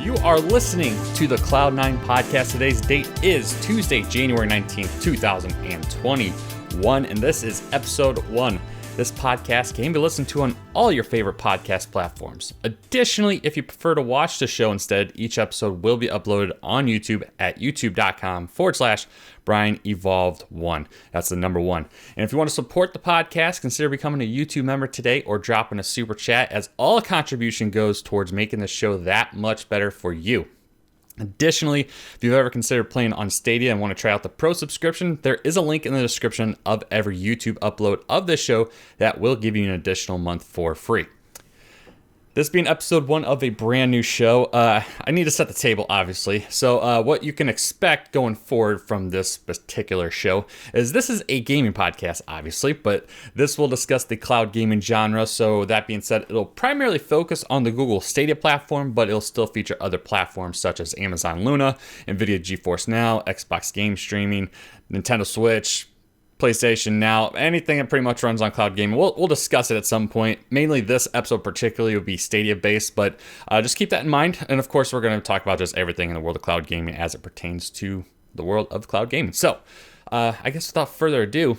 You are listening to the Cloud9 podcast. Today's date is Tuesday, January 19th, 2021, and this is episode 1. This podcast can be listened to on all your favorite podcast platforms. Additionally, if you prefer to watch the show instead, each episode will be uploaded on YouTube at youtube.com/BrianEvolved1. That's the number 1. And if you want to support the podcast, consider becoming a YouTube member today or dropping a super chat, as all contribution goes towards making the show that much better for you. Additionally, if you've ever considered playing on Stadia and want to try out the Pro subscription, there is a link in the description of every YouTube upload of this show that will give you an additional month for free. This being episode 1 of a brand new show, I need to set the table, obviously. So what you can expect going forward from this particular show is this is a gaming podcast, obviously, but this will discuss the cloud gaming genre. So that being said, it'll primarily focus on the Google Stadia platform, but it'll still feature other platforms such as Amazon Luna, NVIDIA GeForce Now, Xbox game streaming, Nintendo Switch, PlayStation Now, anything that pretty much runs on cloud gaming. We'll discuss it at some point. Mainly this episode particularly will be Stadia based, but just keep that in mind. And of course, we're going to talk about just everything in the world of cloud gaming as it pertains to the world of cloud gaming. So I guess without further ado,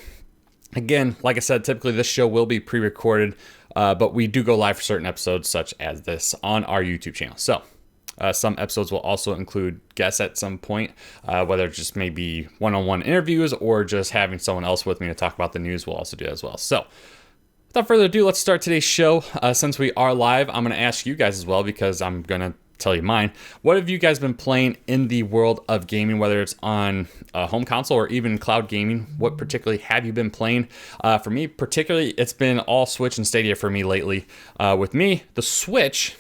again, like I said, typically this show will be pre-recorded, but we do go live for certain episodes such as this on our YouTube channel. So some episodes will also include guests at some point, whether it's just maybe one-on-one interviews or just having someone else with me to talk about the news. We'll also do that as well. So without further ado, let's start today's show. Since we are live, I'm going to ask you guys as well, because I'm going to tell you mine. What have you guys been playing in the world of gaming, whether it's on a home console or even cloud gaming? What particularly have you been playing? For me, particularly, it's been all Switch and Stadia for me lately. With me, the Switch,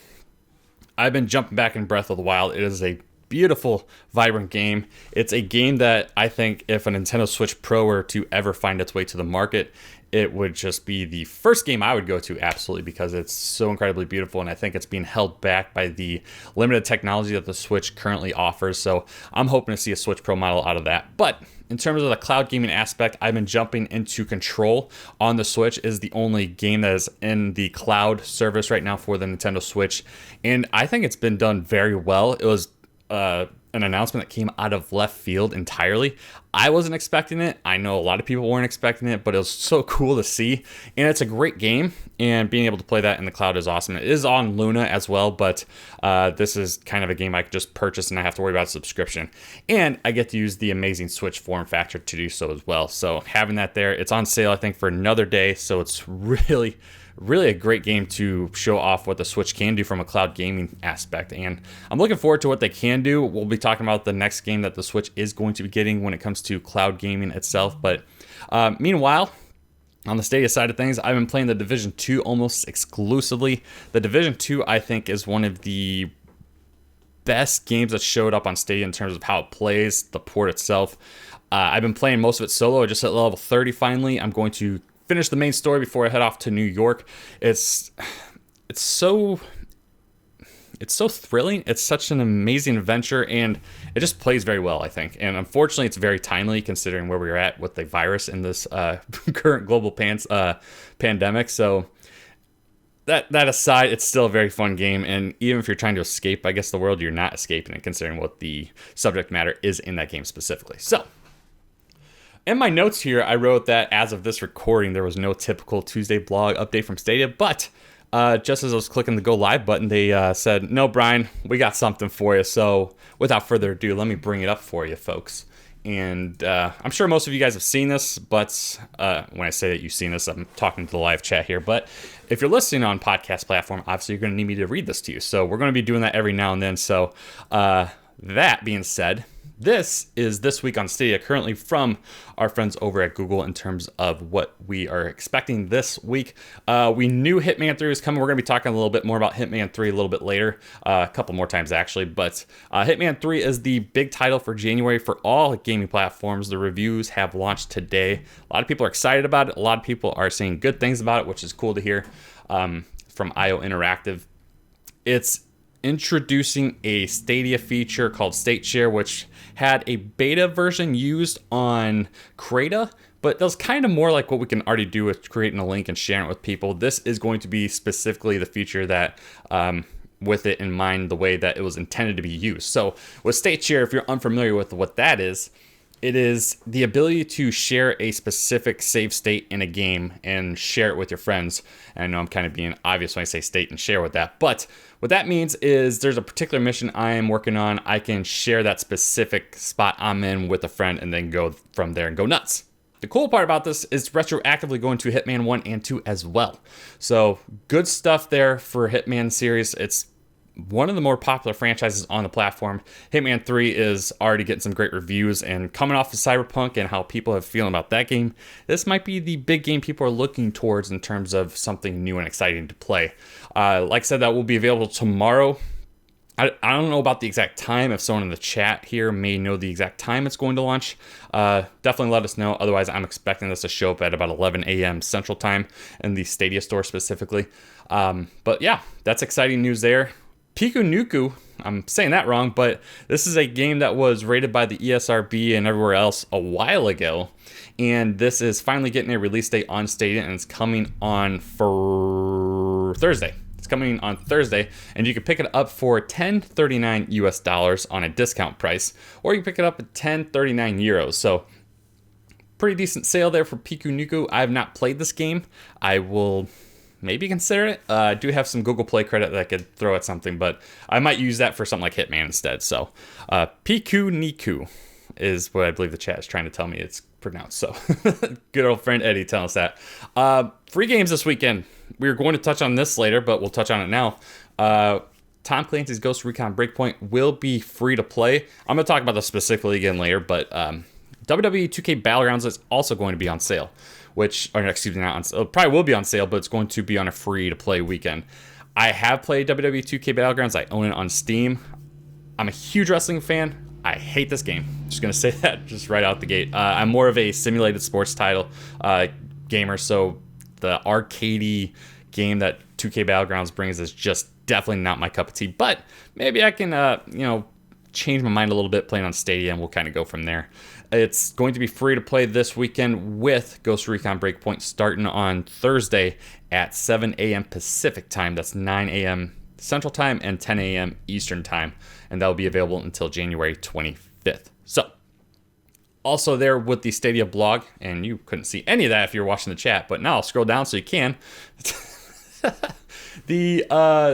I've been jumping back in Breath of the Wild. It is a beautiful, vibrant game. It's a game that I think if a Nintendo Switch Pro were to ever find its way to the market, it would just be the first game I would go to, absolutely, because it's so incredibly beautiful, and I think it's being held back by the limited technology that the Switch currently offers. So I'm hoping to see a Switch Pro model out of that. But in terms of the cloud gaming aspect, I've been jumping into Control on the Switch. Is the only game that is in the cloud service right now for the Nintendo Switch, and I think it's been done very well. It was an announcement that came out of left field entirely. I wasn't expecting it. I know a lot of people weren't expecting it, but it was so cool to see. And it's a great game, and being able to play that in the cloud is awesome. It is on Luna as well, but this is kind of a game I could just purchase and I have to worry about a subscription. And I get to use the amazing Switch form factor to do so as well. So having that there, it's on sale, I think, for another day. So it's really a great game to show off what the Switch can do from a cloud gaming aspect. And I'm looking forward to what they can do. We'll be talking about the next game that the Switch is going to be getting when it comes to cloud gaming itself. But meanwhile, on the Stadia side of things, I've been playing The Division 2 almost exclusively. The Division 2, I think, is one of the best games that showed up on Stadia in terms of how it plays, the port itself. I've been playing most of it solo. I just hit level 30 finally. I'm going to finish the main story before I head off to New York. It's so thrilling. It's such an amazing adventure, and it just plays very well, I think. And unfortunately, it's very timely considering where we're at with the virus in this current global pandemic. So that aside, it's still a very fun game. And even if you're trying to escape, I guess, the world, you're not escaping it, considering what the subject matter is in that game specifically. So in my notes here, I wrote that as of this recording, there was no typical Tuesday blog update from Stadia, but just as I was clicking the go live button, they said, "No, Brian, we got something for you." So without further ado, let me bring it up for you, folks. And I'm sure most of you guys have seen this, but when I say that you've seen this, I'm talking to the live chat here. But if you're listening on podcast platform, obviously you're going to need me to read this to you. So we're going to be doing that every now and then. So that being said, this is This Week on Stadia, currently from our friends over at Google in terms of what we are expecting this week. We knew Hitman 3 was coming. We're going to be talking a little bit more about Hitman 3 a little bit later, a couple more times actually. But Hitman 3 is the big title for January for all gaming platforms. The reviews have launched today. A lot of people are excited about it. A lot of people are saying good things about it, which is cool to hear from IO Interactive. It's introducing a Stadia feature called State Share, which had a beta version used on Creta, but that was kind of more like what we can already do with creating a link and sharing it with people. This is going to be specifically the feature that with it in mind the way that it was intended to be used. So with state share, if you're unfamiliar with what that is, it is the ability to share a specific save state in a game and share it with your friends. And I know I'm kind of being obvious when I say state and share with that, but what that means is there's a particular mission I am working on. I can share that specific spot I'm in with a friend and then go from there and go nuts. The cool part about this is retroactively going to Hitman 1 and 2 as well. So good stuff there for Hitman series. It's one of the more popular franchises on the platform. Hitman 3 is already getting some great reviews, and coming off of Cyberpunk and how people have feeling about that game, this might be the big game people are looking towards in terms of something new and exciting to play. Like I said, that will be available tomorrow. I don't know about the exact time. If someone in the chat here may know the exact time it's going to launch, definitely let us know. Otherwise, I'm expecting this to show up at about 11 a.m. Central Time in the Stadia store specifically. But yeah, that's exciting news there. Piku Nuku, I'm saying that wrong, but this is a game that was rated by the ESRB and everywhere else a while ago. And this is finally getting a release date on Stadia, and it's coming on for Thursday. It's coming on Thursday, and you can pick it up for $10.39 US on a discount price, or you can pick it up at 10.39 euros. So pretty decent sale there for Piku Nuku. I have not played this game. I will maybe consider it. I do have some Google Play credit that I could throw at something, but I might use that for something like Hitman instead. So Piku Nuku is what I believe the chat is trying to tell me it's pronounced. So good old friend Eddie telling us that. Free games this weekend. We were going to touch on this later, but we'll touch on it now. Tom Clancy's Ghost Recon Breakpoint will be free to play. I'm going to talk about this specifically again later, but WWE 2K Battlegrounds is also going to be on sale, it probably will be on sale, but it's going to be on a free to play weekend. I have played WWE 2K Battlegrounds. I own it on Steam. I'm a huge wrestling fan. I hate this game. Just going to say that just right out the gate. I'm more of a simulated sports title gamer, so the arcadey game that 2K Battlegrounds brings is just definitely not my cup of tea. But maybe I can, change my mind a little bit playing on Stadia, and we'll kind of go from there. It's going to be free to play this weekend with Ghost Recon Breakpoint starting on Thursday at 7 a.m. Pacific time. That's 9 a.m. Central Time and 10 a.m. Eastern Time. And that will be available until January 25th. So, also there with the Stadia blog, and you couldn't see any of that if you're watching the chat, but now I'll scroll down so you can. The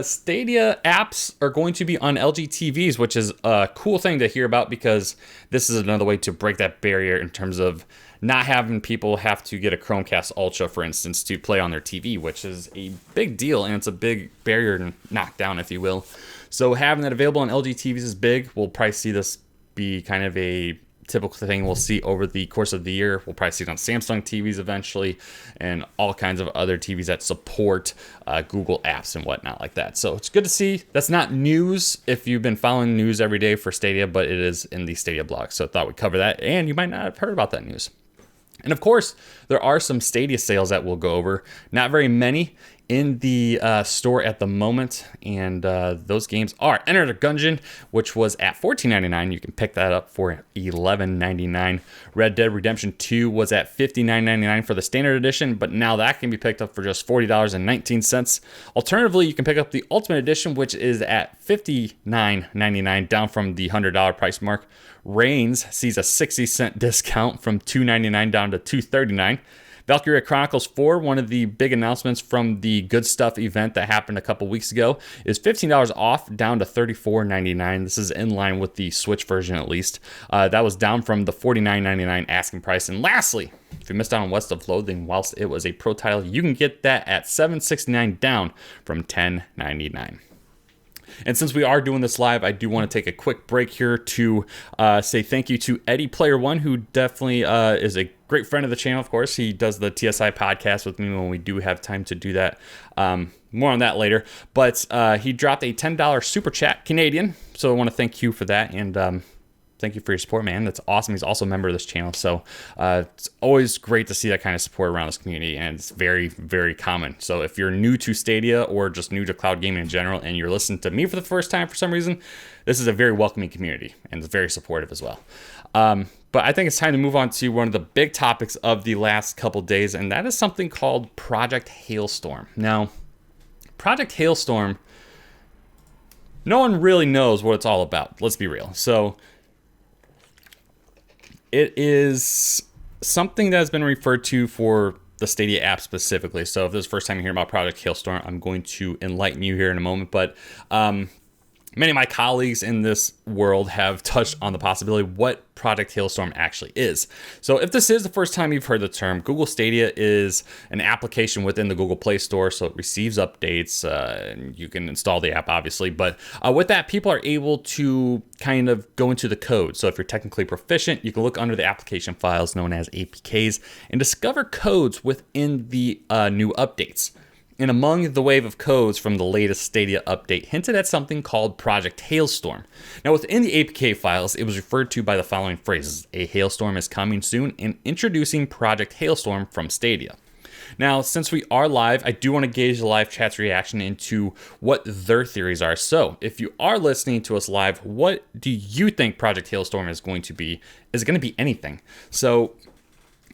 Stadia apps are going to be on LG TVs, which is a cool thing to hear about, because this is another way to break that barrier in terms of not having people have to get a Chromecast Ultra, for instance, to play on their TV, which is a big deal, and it's a big barrier to knock down, if you will. So having that available on LG TVs is big. We'll probably see this be kind of a typical thing we'll see over the course of the year. We'll probably see it on Samsung TVs eventually, and all kinds of other TVs that support Google apps and whatnot like that. So it's good to see. That's not news if you've been following news every day for Stadia, but it is in the Stadia blog. So I thought we'd cover that, and you might not have heard about that news. And of course, there are some Stadia sales that we'll go over. Not very many in the store at the moment, and those games are Enter the Gungeon, which was at $14.99. You can pick that up for $11.99. Red Dead Redemption 2 was at $59.99 for the standard edition, but now that can be picked up for just $40.19. Alternatively, you can pick up the Ultimate Edition, which is at $59.99, down from the $100 price mark. Reigns sees a 60-cent discount from $2.99 down to $2.39. Valkyria Chronicles 4, one of the big announcements from the Good Stuff event that happened a couple weeks ago, is $15 off, down to $34.99. This is in line with the Switch version, at least. That was down from the $49.99 asking price. And lastly, if you missed out on West of Loathing whilst it was a pro title, you can get that at $7.69, down from $10.99. And since we are doing this live, I do want to take a quick break here to say thank you to Eddie Player One, who definitely is a great friend of the channel. Of course, he does the TSI podcast with me when we do have time to do that. More on that later. But he dropped a $10 super chat Canadian, so I want to thank you for that, and thank you for your support, man. That's awesome. He's also a member of this channel, so it's always great to see that kind of support around this community, and it's very, very common. So if you're new to Stadia or just new to cloud gaming in general, and you're listening to me for the first time for some reason, this is a very welcoming community, and it's very supportive as well. But I think it's time to move on to one of the big topics of the last couple days, and that is something called Project Hailstorm. Now, Project Hailstorm no one really knows what it's all about. Let's be real. So it is something that has been referred to for the Stadia app specifically. So if this is the first time you hear about Project Hailstorm, I'm going to enlighten you here in a moment. But many of my colleagues in this world have touched on the possibility of what Project Hailstorm actually is. So if this is the first time you've heard the term, Google Stadia is an application within the Google Play Store, so it receives updates. You can install the app, obviously, but with that, people are able to kind of go into the code. So if you're technically proficient, you can look under the application files known as APKs and discover codes within the new updates. And among the wave of codes from the latest Stadia update hinted at something called Project Hailstorm. Now within the APK files, it was referred to by the following phrases: a hailstorm is coming soon, and introducing Project Hailstorm from Stadia. Now, since we are live, I do want to gauge the live chat's reaction into what their theories are. So if you are listening to us live, what do you think Project Hailstorm is going to be? Is it going to be anything? So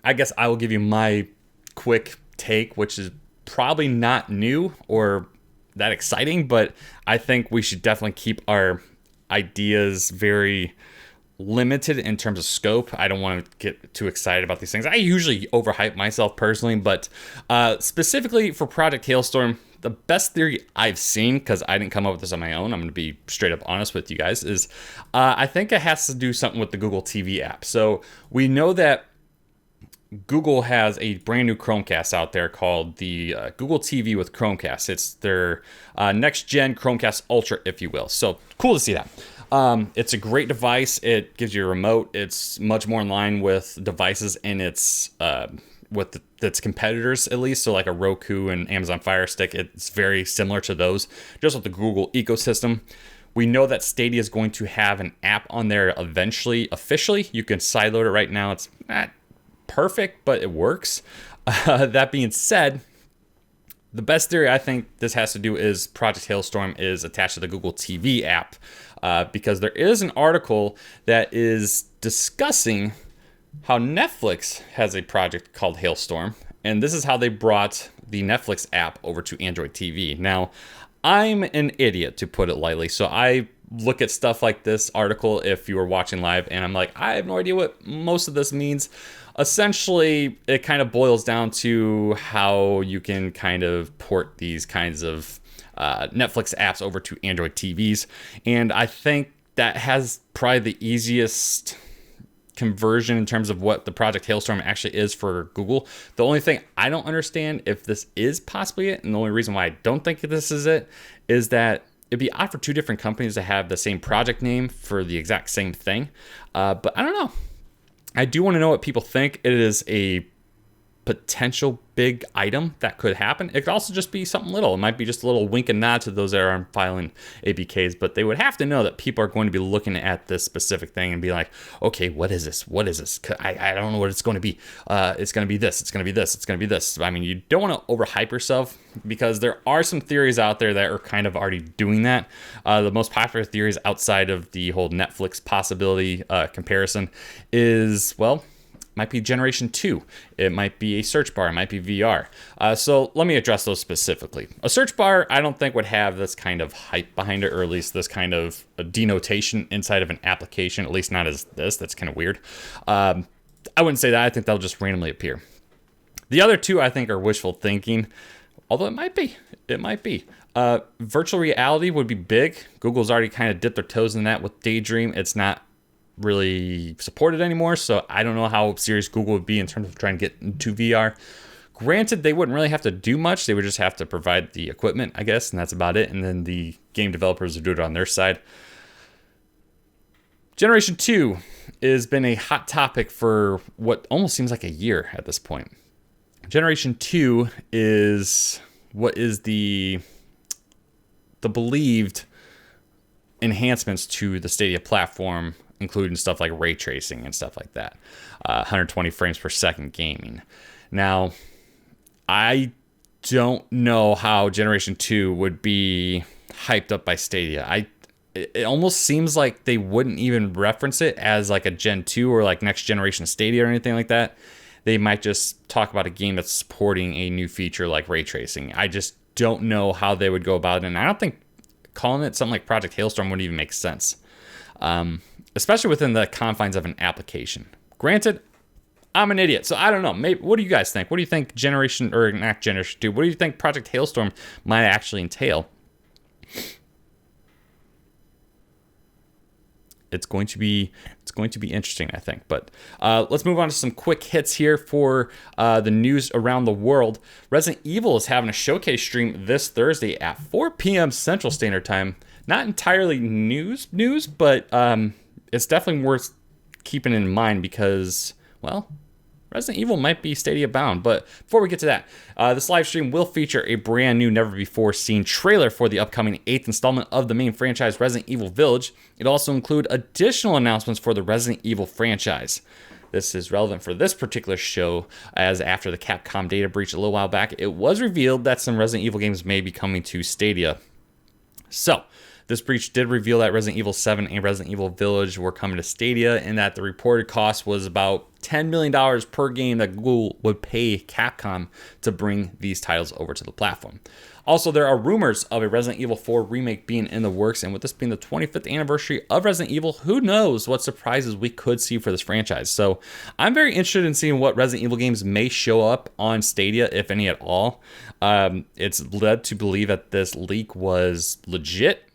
I guess I will give you my quick take, which is probably not new or that exciting, but I think we should definitely keep our ideas very limited in terms of scope. I don't want to get too excited about these things. I usually overhype myself personally, but specifically for Project Hailstorm, the best theory I've seen, because I didn't come up with this on my own, I'm going to be straight up honest with you guys, is I think it has to do something with the Google TV app. So we know that Google has a brand new Chromecast out there called the Google TV with Chromecast. It's their next gen Chromecast Ultra, if you will. So cool to see that. It's a great device. It gives you a remote. It's much more in line with devices in its with its competitors, at least. So like a Roku and Amazon Fire Stick, it's very similar to those, just with the Google ecosystem. We know that Stadia is going to have an app on there eventually, officially. You can sideload it right now. It's not perfect, but it works. That being said, the best theory I think this has to do is Project Hailstorm is attached to the Google TV app, because there is an article that is discussing how Netflix has a project called Hailstorm, and this is how they brought the Netflix app over to Android TV. Now, I'm an idiot, to put it lightly, so I look at stuff like this article if you were watching live, and I'm like, I have no idea what most of this means. Essentially, it kind of boils down to how you can kind of port these kinds of Netflix apps over to Android TVs. And I think that has probably the easiest conversion in terms of what the Project Hailstorm actually is for Google. The only thing I don't understand if this is possibly it, and the only reason why I don't think this is it, is that it'd be odd for two different companies to have the same project name for the exact same thing. But I don't know. I do want to know what people think. It is a potential big item that could happen. It could also just be something little. It might be just a little wink and nod to those that are filing APKs, but they would have to know that people are going to be looking at this specific thing and be like, okay, what is this? What is this? I don't know what it's going to be. It's going to be this. It's going to be this. It's going to be this. I mean, you don't want to overhype yourself, because there are some theories out there that are kind of already doing that. The most popular theories outside of the whole Netflix possibility comparison is, well, might be Generation 2. It might be a search bar. It might be VR. So let me address those specifically. A search bar, I don't think would have this kind of hype behind it, or at least this kind of a denotation inside of an application, at least not as this. That's kind of weird. I wouldn't say that. I think they'll just randomly appear. The other two, I think, are wishful thinking, although it might be. It might be. Virtual reality would be big. Google's already kind of dipped their toes in that with Daydream. It's not really supported anymore, so I don't know how serious Google would be in terms of trying to get into VR. Granted, they wouldn't really have to do much. They would just have to provide the equipment, I guess, and that's about it. And then the game developers would do it on their side. Generation 2 has been a hot topic for what almost seems like a year at this point. Generation 2 is what is the believed enhancements to the Stadia platform, including stuff like ray tracing and stuff like that. 120 frames per second gaming. Now, I don't know how Generation 2 would be hyped up by Stadia. It almost seems like they wouldn't even reference it as like a Gen 2 or like next generation Stadia or anything like that. They might just talk about a game that's supporting a new feature like ray tracing. I just don't know how they would go about it. And I don't think calling it something like Project Hailstorm wouldn't even make sense, especially within the confines of an application. Granted, I'm an idiot, so I don't know. Maybe, what do you guys think? What do you think Generation 2? What do you think Project Hailstorm might actually entail? It's going to be interesting, I think. But let's move on to some quick hits here for the news around the world. Resident Evil is having a showcase stream this Thursday at 4 p.m. Central Standard Time. Not entirely news, but it's definitely worth keeping in mind because, well, Resident Evil might be Stadia bound. But before we get to that, this live stream will feature a brand new, never-before-seen trailer for the upcoming 8th installment of the main franchise, Resident Evil Village. It'll also include additional announcements for the Resident Evil franchise. This is relevant for this particular show, as after the Capcom data breach a little while back, it was revealed that some Resident Evil games may be coming to Stadia. So, this breach did reveal that Resident Evil 7 and Resident Evil Village were coming to Stadia, and that the reported cost was about $10 million per game that Google would pay Capcom to bring these titles over to the platform. Also, there are rumors of a Resident Evil 4 remake being in the works, and with this being the 25th anniversary of Resident Evil, who knows what surprises we could see for this franchise. So I'm very interested in seeing what Resident Evil games may show up on Stadia, if any at all. It's led to believe that this leak was legit.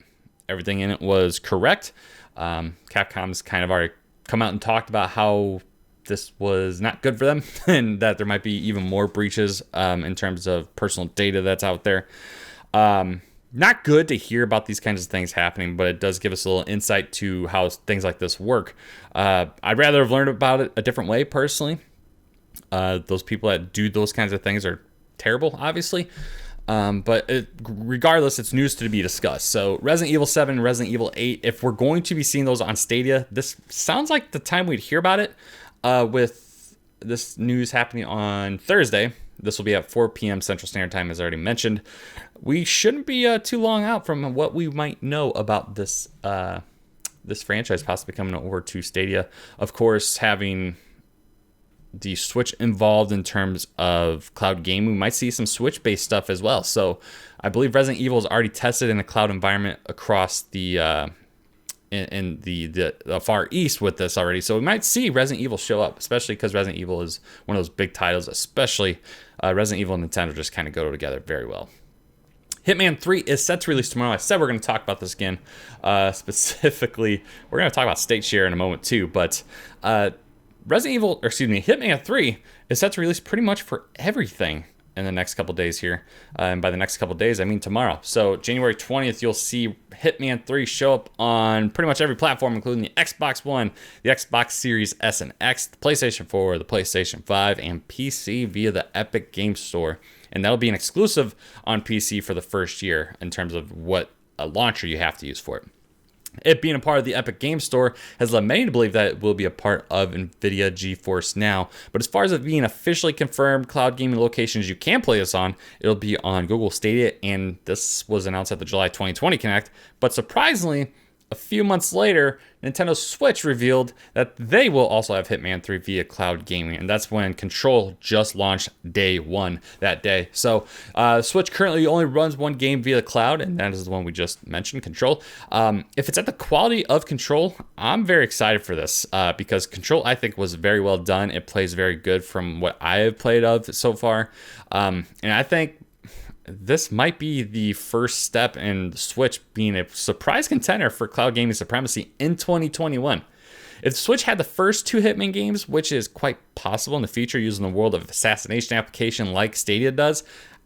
Everything in it was correct. Capcom's kind of already come out and talked about how this was not good for them and that there might be even more breaches in terms of personal data that's out there. Not good to hear about these kinds of things happening, but it does give us a little insight to how things like this work. I'd rather have learned about it a different way, personally. Those people that do those kinds of things are terrible, obviously. But regardless, it's news to be discussed. So Resident Evil 7, Resident Evil 8, if we're going to be seeing those on Stadia, this sounds like the time we'd hear about it. With this news happening on Thursday, this will be at 4 p.m. Central Standard Time, as already mentioned. We shouldn't be too long out from what we might know about this this franchise possibly coming over to Stadia. Of course, having the Switch involved in terms of cloud gaming, we might see some Switch-based stuff as well. So I believe Resident Evil is already tested in a cloud environment across the in the Far East with this already. So we might see Resident Evil show up, especially because Resident Evil is one of those big titles, especially Resident Evil and Nintendo just kind of go together very well. Hitman 3 is set to release tomorrow. I said we're going to talk about this again. Specifically, we're going to talk about state share in a moment too, but Hitman 3 is set to release pretty much for everything in the next couple days here. And by the next couple days, I mean tomorrow. So January 20th, you'll see Hitman 3 show up on pretty much every platform, including the Xbox One, the Xbox Series S and X, the PlayStation 4, the PlayStation 5, and PC via the Epic Games Store. And that'll be an exclusive on PC for the first year in terms of what a launcher you have to use for it. It being a part of the Epic Games Store has led many to believe that it will be a part of NVIDIA GeForce Now. But as far as it being officially confirmed cloud gaming locations you can play this on, it'll be on Google Stadia, and this was announced at the July 2020 Connect. But surprisingly, a few months later, Nintendo Switch revealed that they will also have Hitman 3 via cloud gaming, and that's when Control just launched day one that day. So Switch currently only runs one game via the cloud, and that is the one we just mentioned, Control. If it's at the quality of Control, I'm very excited for this because Control, I think, was very well done. It plays very good from what I have played of so far, and I think this might be the first step in Switch being a surprise contender for cloud gaming supremacy in 2021. If Switch had the first two Hitman games, which is quite possible in the future using the World of Assassination application like Stadia does,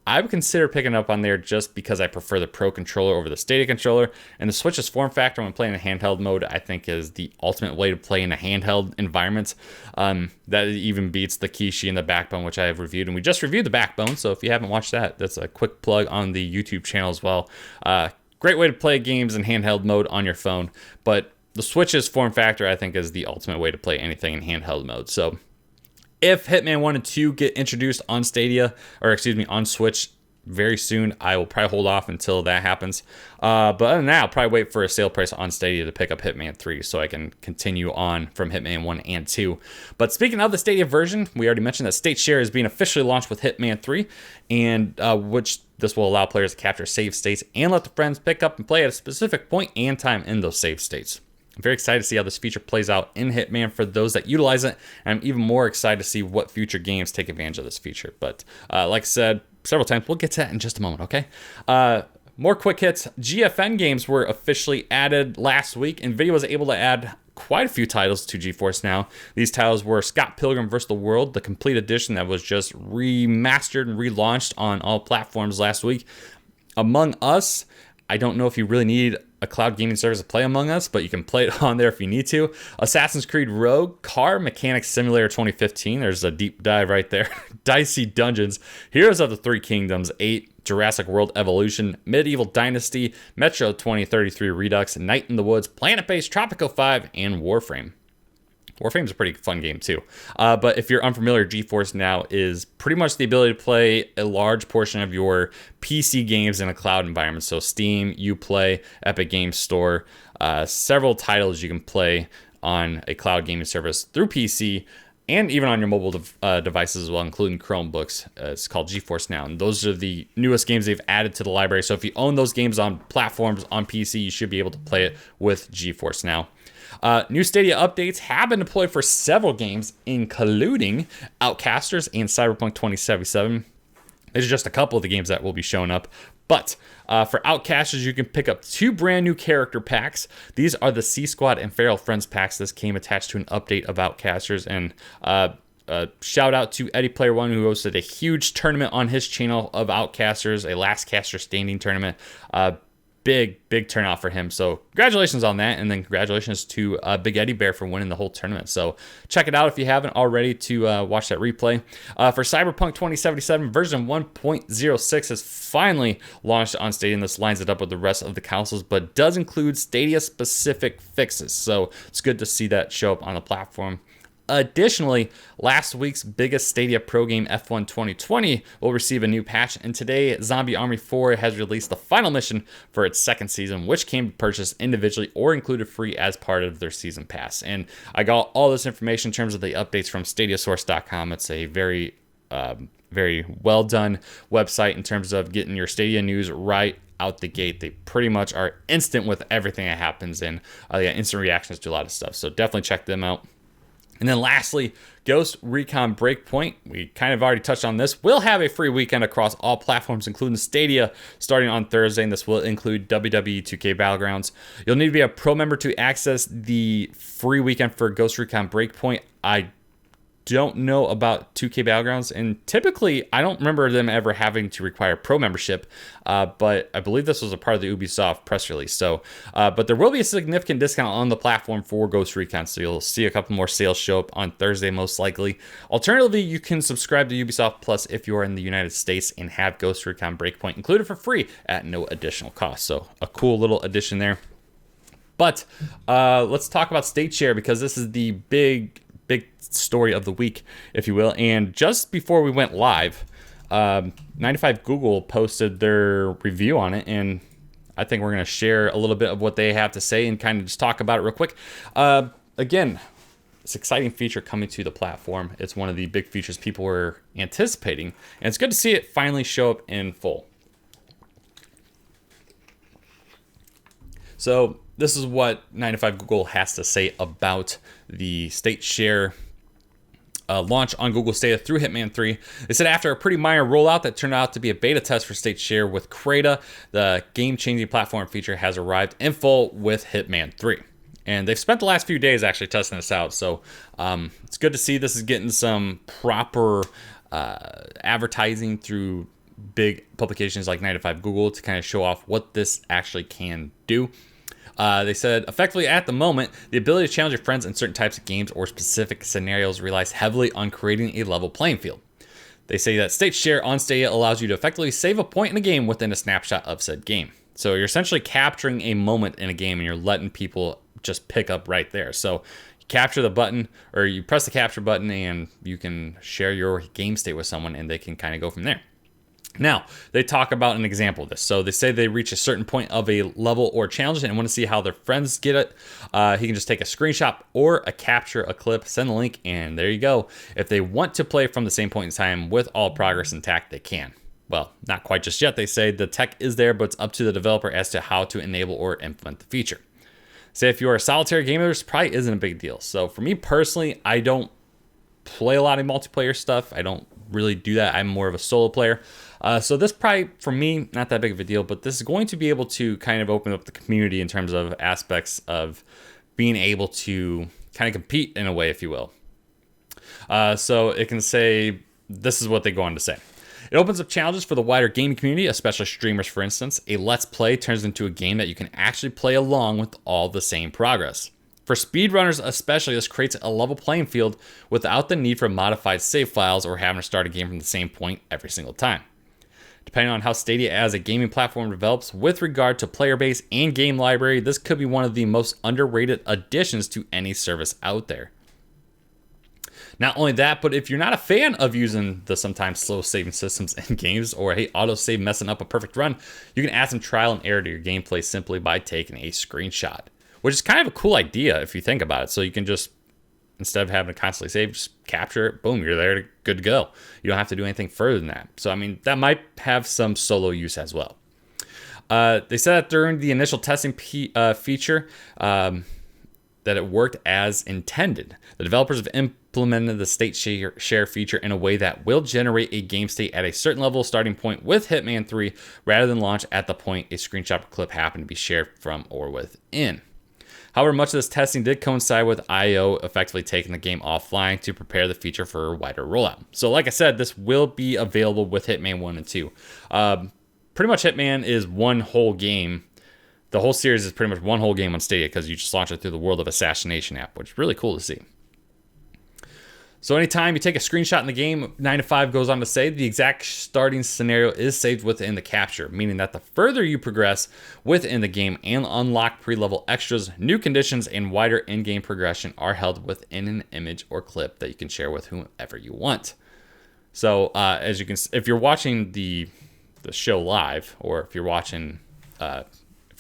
I would consider picking up on there just because I prefer the Pro controller over the Stadia controller. And the Switch's form factor when playing in handheld mode, I think, is the ultimate way to play in a handheld environment. That even beats the Kishi and the Backbone, which I have reviewed. And we just reviewed the Backbone, so if you haven't watched that, that's a quick plug on the YouTube channel as well. Great way to play games in handheld mode on your phone. But the Switch's form factor, I think, is the ultimate way to play anything in handheld mode. So if Hitman 1 and 2 get introduced on Stadia, or excuse me, on Switch very soon. I will probably hold off until that happens. But other than that, I'll probably wait for a sale price on Stadia to pick up Hitman 3 so I can continue on from Hitman 1 and 2. But speaking of the Stadia version, we already mentioned that State Share is being officially launched with Hitman 3, and which this will allow players to capture save states and let the friends pick up and play at a specific point and time in those save states. I'm very excited to see how this feature plays out in Hitman for those that utilize it, and I'm even more excited to see what future games take advantage of this feature. But like I said several times, we'll get to that in just a moment, okay? More quick hits. GFN games were officially added last week, and Nvidia was able to add quite a few titles to GeForce Now. These titles were Scott Pilgrim vs. the World, the complete edition that was just remastered and relaunched on all platforms last week. Among Us, I don't know if you really need a cloud gaming service to play Among Us, but you can play it on there if you need to. Assassin's Creed Rogue, Car Mechanics Simulator 2015. There's a deep dive right there. Dicey Dungeons, Heroes of the Three Kingdoms 8, Jurassic World Evolution, Medieval Dynasty, Metro 2033 Redux, Night in the Woods, Planet Base, Tropico 5, and Warframe. Warframe's a pretty fun game too. But if you're unfamiliar, GeForce Now is pretty much the ability to play a large portion of your PC games in a cloud environment. So Steam, Uplay, Epic Games Store, several titles you can play on a cloud gaming service through PC and even on your mobile devices as well, including Chromebooks. It's called GeForce Now. And those are the newest games they've added to the library. So if you own those games on platforms on PC, you should be able to play it with GeForce Now. New Stadia updates have been deployed for several games, including Outcasters and Cyberpunk 2077. These are just a couple of the games that will be showing up. But for Outcasters, you can pick up 2 brand new character packs. These are the C-Squad and Feral Friends packs. This came attached to an update of Outcasters. And shout out to Eddie Player One, who hosted a huge tournament on his channel of Outcasters, a Last Caster Standing tournament. Big turnout for him. So congratulations on that. And then congratulations to Big Eddie Bear for winning the whole tournament. So check it out if you haven't already to watch that replay. For Cyberpunk 2077, version 1.06 has finally launched on Stadia. And this lines it up with the rest of the consoles, but does include Stadia-specific fixes. So it's good to see that show up on the platform. Additionally, last week's biggest Stadia Pro game, F1 2020, will receive a new patch, and today, Zombie Army 4 has released the final mission for its second season, which can be purchased individually or included free as part of their season pass. And I got all this information in terms of the updates from StadiaSource.com. It's a very well done website in terms of getting your Stadia news right out the gate. They pretty much are instant with everything that happens, and instant reactions to a lot of stuff. So definitely check them out. And then lastly, Ghost Recon Breakpoint, we kind of already touched on this, will have a free weekend across all platforms, including Stadia, starting on Thursday, and this will include WWE 2K Battlegrounds. You'll need to be a pro member to access the free weekend for Ghost Recon Breakpoint. I don't know about 2K Battlegrounds, and typically I don't remember them ever having to require pro membership, but I believe this was a part of the Ubisoft press release. So, but there will be a significant discount on the platform for Ghost Recon, so you'll see a couple more sales show up on Thursday most likely. Alternatively, you can subscribe to Ubisoft Plus if you are in the United States and have Ghost Recon Breakpoint included for free at no additional cost. So a cool little addition there. But let's talk about State Share, because this is the big story of the week, if you will. And just before we went live, 95 Google posted their review on it, and I think we're going to share a little bit of what they have to say and kind of just talk about it real quick. Again, it's an exciting feature coming to the platform. It's one of the big features people were anticipating, and it's good to see it finally show up in full. So this is what 95 Google has to say about the State Share launch on Google Stadia through Hitman 3. They said after a pretty minor rollout that turned out to be a beta test for State Share with Crata, the game-changing platform feature has arrived in full with Hitman 3. And they've spent the last few days actually testing this out. So it's good to see this is getting some proper advertising through big publications like 95 Google to kind of show off what this actually can do. They said, effectively at the moment, the ability to challenge your friends in certain types of games or specific scenarios relies heavily on creating a level playing field. They say that State Share on Stadia allows you to effectively save a point in a game within a snapshot of said game. So you're essentially capturing a moment in a game and you're letting people just pick up right there. So you capture the button, or you press the capture button, and you can share your game state with someone and they can kind of go from there. Now, they talk about an example of this. So they say they reach a certain point of a level or challenge and want to see how their friends get it. He can just take a screenshot or a capture, a clip, send the link, and there you go. If they want to play from the same point in time with all progress intact, they can. Well, not quite just yet. They say the tech is there, but it's up to the developer as to how to enable or implement the feature. Say if you're a solitary gamer, this probably isn't a big deal. So for me personally, I don't play a lot of multiplayer stuff. I don't really do that. I'm more of a solo player. So this probably, for me, not that big of a deal, but this is going to be able to kind of open up the community in terms of aspects of being able to kind of compete in a way, if you will. So it can say, this is what they go on to say. It opens up challenges for the wider gaming community, especially streamers, for instance. A Let's Play turns into a game that you can actually play along with all the same progress. For speedrunners especially, this creates a level playing field without the need for modified save files or having to start a game from the same point every single time. Depending on how Stadia as a gaming platform develops with regard to player base and game library, this could be one of the most underrated additions to any service out there. Not only that, but if you're not a fan of using the sometimes slow saving systems in games or hey, autosave messing up a perfect run, you can add some trial and error to your gameplay simply by taking a screenshot, which is kind of a cool idea if you think about it. So you can just, instead of having to constantly save, just capture it, boom, you're there, good to go. You don't have to do anything further than that. So, I mean, that might have some solo use as well. They said that during the initial testing feature, that it worked as intended. The developers have implemented the state share feature in a way that will generate a game state at a certain level starting point with Hitman 3 rather than launch at the point a screenshot or clip happened to be shared from or within. However, much of this testing did coincide with IO effectively taking the game offline to prepare the feature for a wider rollout. So like I said, this will be available with Hitman 1 and 2. Pretty much Hitman is one whole game. The whole series is pretty much one whole game on Stadia because you just launch it through the World of Assassination app, which is really cool to see. So anytime you take a screenshot in the game, 9 to 5 goes on to say the exact starting scenario is saved within the capture, meaning that the further you progress within the game and unlock pre-level extras, new conditions, and wider in-game progression are held within an image or clip that you can share with whomever you want. So as you can, if you're watching the show live, or if you're watching, if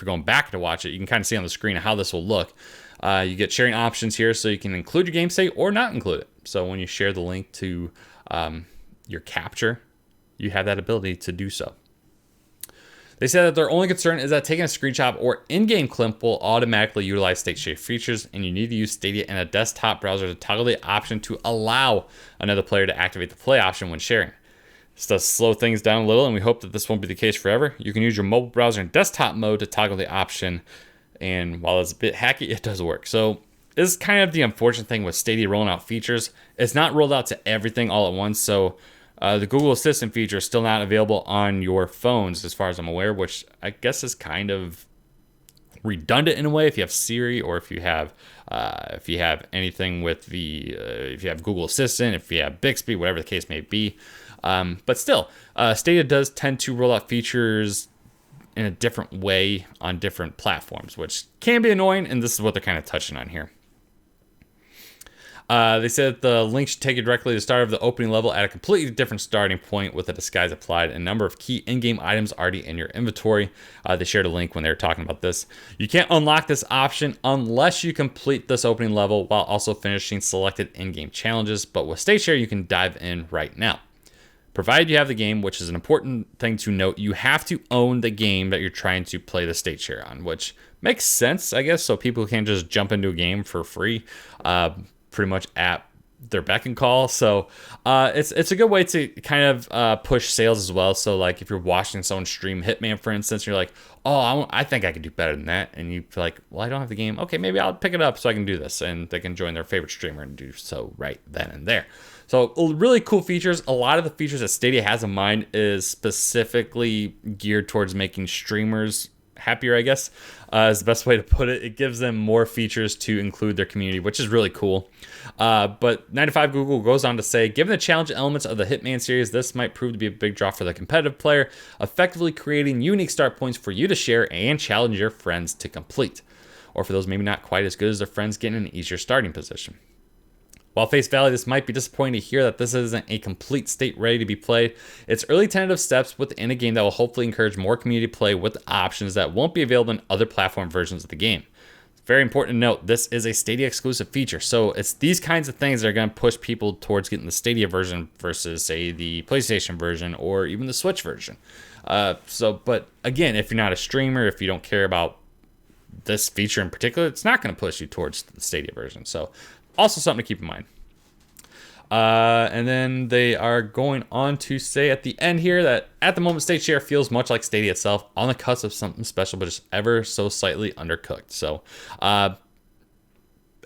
you're going back to watch it, you can kind of see on the screen how this will look. You get sharing options here, so you can include your game state or not include it. So when you share the link to your capture, you have that ability to do so. They said that their only concern is that taking a screenshot or in-game clip will automatically utilize state share features, and you need to use Stadia in a desktop browser to toggle the option to allow another player to activate the play option when sharing. This does slow things down a little, and we hope that this won't be the case forever. You can use your mobile browser in desktop mode to toggle the option, and while it's a bit hacky, it does work. So this is kind of the unfortunate thing with Stadia rolling out features. It's not rolled out to everything all at once, so the Google Assistant feature is still not available on your phones as far as I'm aware, which I guess is kind of redundant in a way if you have Siri, or if you have anything with the if you have Google Assistant, if you have Bixby, whatever the case may be. But still, Stadia does tend to roll out features in a different way on different platforms, which can be annoying, and this is what they're kind of touching on here. They said that the link should take you directly to the start of the opening level at a completely different starting point with a disguise applied and a number of key in-game items already in your inventory. They shared a link when they were talking about this. You can't unlock this option unless you complete this opening level while also finishing selected in-game challenges, but with State Share, you can dive in right now. Provided you have the game, which is an important thing to note, you have to own the game that you're trying to play the State Share on, which makes sense, I guess, so people can't just jump into a game for free. Pretty much at their beck and call. So it's a good way to kind of push sales as well. So like if you're watching someone stream Hitman, for instance, you're like, oh, I think I could do better than that. And you feel like, well, I don't have the game. Okay, maybe I'll pick it up so I can do this. And they can join their favorite streamer and do so right then and there. So really cool features. A lot of the features that Stadia has in mind is specifically geared towards making streamers happier, I guess, is the best way to put it. It gives them more features to include their community, which is really cool. But 9 to 5 Google goes on to say, given the challenge elements of the Hitman series, this might prove to be a big draw for the competitive player, effectively creating unique start points for you to share and challenge your friends to complete. Or for those maybe not quite as good as their friends, getting an easier starting position. While face value, this might be disappointing to hear that this isn't a complete state ready to be played. It's early tentative steps within a game that will hopefully encourage more community play with options that won't be available in other platform versions of the game. It's very important to note, this is a Stadia exclusive feature, so it's these kinds of things that are going to push people towards getting the Stadia version versus, say, the PlayStation version or even the Switch version. But again, if you're not a streamer, if you don't care about this feature in particular, it's not going to push you towards the Stadia version. So also something to keep in mind. And then they are going on to say at the end here that at the moment, state share feels much like Stadia itself, on the cusp of something special, but just ever so slightly undercooked. So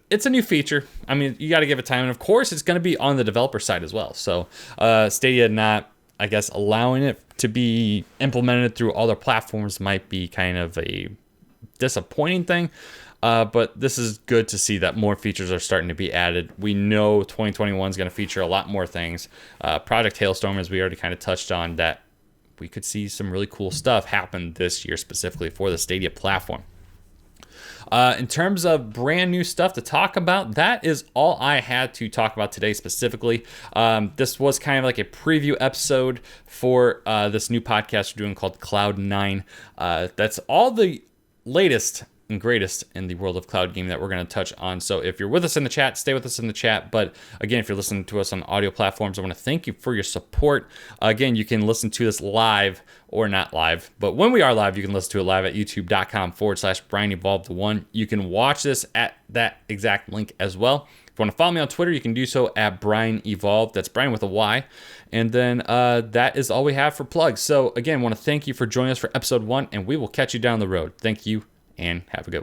it's a new feature. I mean, you got to give it time. And of course, it's going to be on the developer side as well. So Stadia not, I guess, allowing it to be implemented through all their platforms might be kind of a disappointing thing. But this is good to see that more features are starting to be added. We know 2021 is going to feature a lot more things. Project Hailstorm, as we already kind of touched on, that we could see some really cool stuff happen this year specifically for the Stadia platform. In terms of brand new stuff to talk about, that is all I had to talk about today specifically. This was kind of like a preview episode for this new podcast we're doing called Cloud9. That's all the latest and greatest in the world of cloud gaming that we're going to touch on. So if you're with us in the chat, stay with us in the chat. But again, if you're listening to us on audio platforms, I want to thank you for your support. Again, you can listen to this live or not live, but when we are live, you can listen to it live at youtube.com/BrianEvolved1. You can watch this at that exact link as well. If you want to follow me on Twitter, you can do so at BrianEvolved. That's Brian with a Y. And then that is all we have for plugs. So again, I want to thank you for joining us for episode 1, and we will catch you down the road. Thank you, and have a good one.